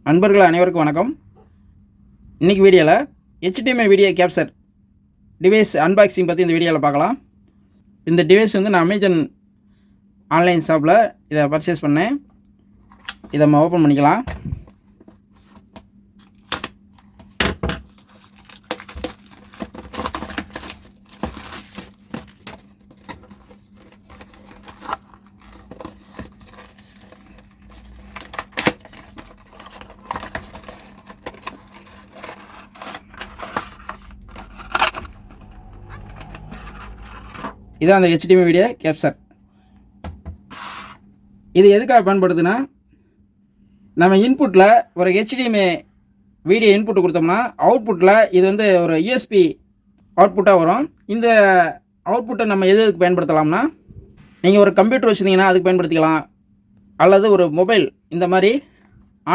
நண்பர்கள் அனைவருக்கும் வணக்கம். இன்றைக்கி வீடியோவில் HDMI video capture device unboxing பற்றி இந்த வீடியோவில் பார்க்கலாம். இந்த டிவைஸ் வந்து நான் அமேசான் ஆன்லைன் ஷாப்பில் இதை பர்ச்சேஸ் பண்ணேன். இதை நம்ம ஓப்பன் பண்ணிக்கலாம். இதான் அந்த HDMI வீடியோ கேப்சர். இது எதுக்காக பயன்படுதுன்னா, நம்ம இன்புட்டில் ஒரு HDMI வீடியோ இன்புட்டு கொடுத்தோம்னா அவுட்புட்டில் இது வந்து ஒரு USB அவுட்புட்டாக வரும். இந்த அவுட்புட்டை நம்ம எதுக்கு பயன்படுத்தலாம்னா, நீங்கள் ஒரு கம்ப்யூட்டர் வச்சுருந்தீங்கன்னா அதுக்கு பயன்படுத்திக்கலாம். அல்லது ஒரு மொபைல், இந்த மாதிரி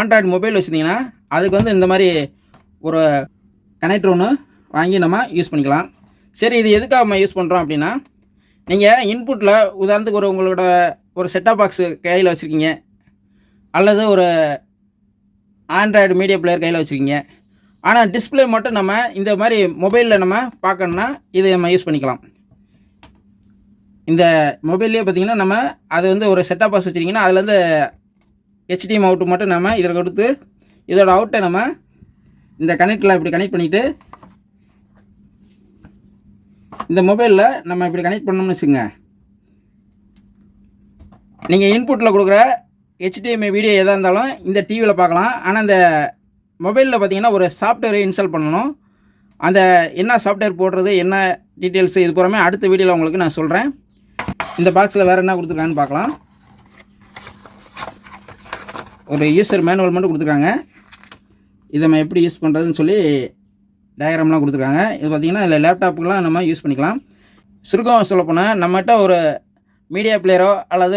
ஆண்ட்ராய்டு மொபைல் வச்சுருந்தீங்கன்னா அதுக்கு வந்து இந்த மாதிரி ஒரு கனெக்டர் ஒன்று வாங்கி நம்ம யூஸ் பண்ணிக்கலாம். சரி, இது எதுக்காக நம்ம யூஸ் பண்ணுறோம் அப்படின்னா, நீங்கள் இன்புட்டில் உதாரணத்துக்கு உங்களோட ஒரு செட்டாப் பாக்ஸு கையில் வச்சுருக்கீங்க, அல்லது ஒரு ஆண்ட்ராய்டு மீடியா பிளேயர் கையில் வச்சுருக்கீங்க. ஆனால் டிஸ்பிளே மட்டும் நம்ம இந்த மாதிரி மொபைலில் நம்ம பார்க்கணுன்னா இதை நம்ம யூஸ் பண்ணிக்கலாம். இந்த மொபைல்லேயே பார்த்திங்கன்னா நம்ம அது வந்து ஒரு செட்டாப் பாக்ஸ் வச்சுருக்கீங்கன்னா அதுலேருந்து HDMI அவுட்டு மட்டும் நம்ம இதில் கொடுத்து இதோட அவுட்டை நம்ம இந்த கனெக்டில் இப்படி கனெக்ட் பண்ணிவிட்டு இந்த மொபைலில் நம்ம இப்படி கனெக்ட் பண்ணோம்னு வச்சுங்க, நீங்கள் இன்புட்டில் கொடுக்குற HDMI வீடியோ எதாக இருந்தாலும் இந்த டிவியில் பார்க்கலாம். ஆனால் இந்த மொபைலில் பார்த்தீங்கன்னா ஒரு சாஃப்ட்வேர் இன்ஸ்டால் பண்ணணும். அந்த என்ன சாஃப்ட்வேர் போடுறது, என்ன டீட்டெயில்ஸு, இது பூராமே அடுத்த வீடியோவில் உங்களுக்கு நான் சொல்கிறேன். இந்த பாக்ஸில் வேறு என்ன கொடுத்துருக்காங்கன்னு பார்க்கலாம். ஒரு யூசர் மேனுவல் மட்டும் கொடுத்துருக்காங்க. இதை நம்ம எப்படி யூஸ் பண்ணுறதுன்னு சொல்லி டயக்ராம்லாம் கொடுத்துருக்காங்க. இது பார்த்திங்கன்னா இதில் லேப்டாப்புக்கெலாம் நம்ம யூஸ் பண்ணிக்கலாம். சுருக்கம் சொல்லப்போனால், நம்மகிட்ட ஒரு மீடியா பிளேயரோ அல்லது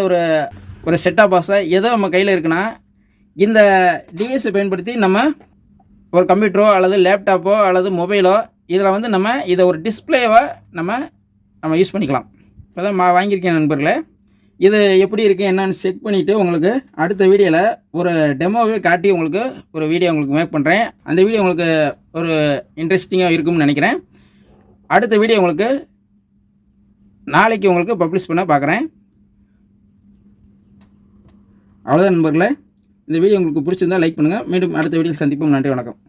ஒரு செட்டாப் பாக்ஸோ ஏதோ நம்ம கையில் இருக்குன்னா இந்த டிவைஸை பயன்படுத்தி நம்ம ஒரு கம்ப்யூட்டரோ அல்லது லேப்டாப்போ அல்லது மொபைலோ இதில் வந்து நம்ம இதை ஒரு டிஸ்பிளேவை நம்ம யூஸ் பண்ணிக்கலாம். இப்போ தான் வாங்கியிருக்கேன் நண்பர்களே. இது எப்படி இருக்குது என்னன்னு செக் பண்ணிவிட்டு உங்களுக்கு அடுத்த வீடியோவில் ஒரு டெமோவே காட்டி உங்களுக்கு ஒரு வீடியோ உங்களுக்கு மேக் பண்ணுறேன். அந்த வீடியோ உங்களுக்கு ஒரு இன்ட்ரெஸ்டிங்காக இருக்கும்னு நினைக்கிறேன். அடுத்த வீடியோ உங்களுக்கு நாளைக்கு உங்களுக்கு பப்ளிஷ் பண்ண பார்க்குறேன். அவ்வளோதான் நண்பர்களே. இந்த வீடியோ உங்களுக்கு பிடிச்சிருந்தால் லைக் பண்ணுங்கள். மீண்டும் அடுத்த வீடியோவில் சந்திப்போம். நன்றி, வணக்கம்.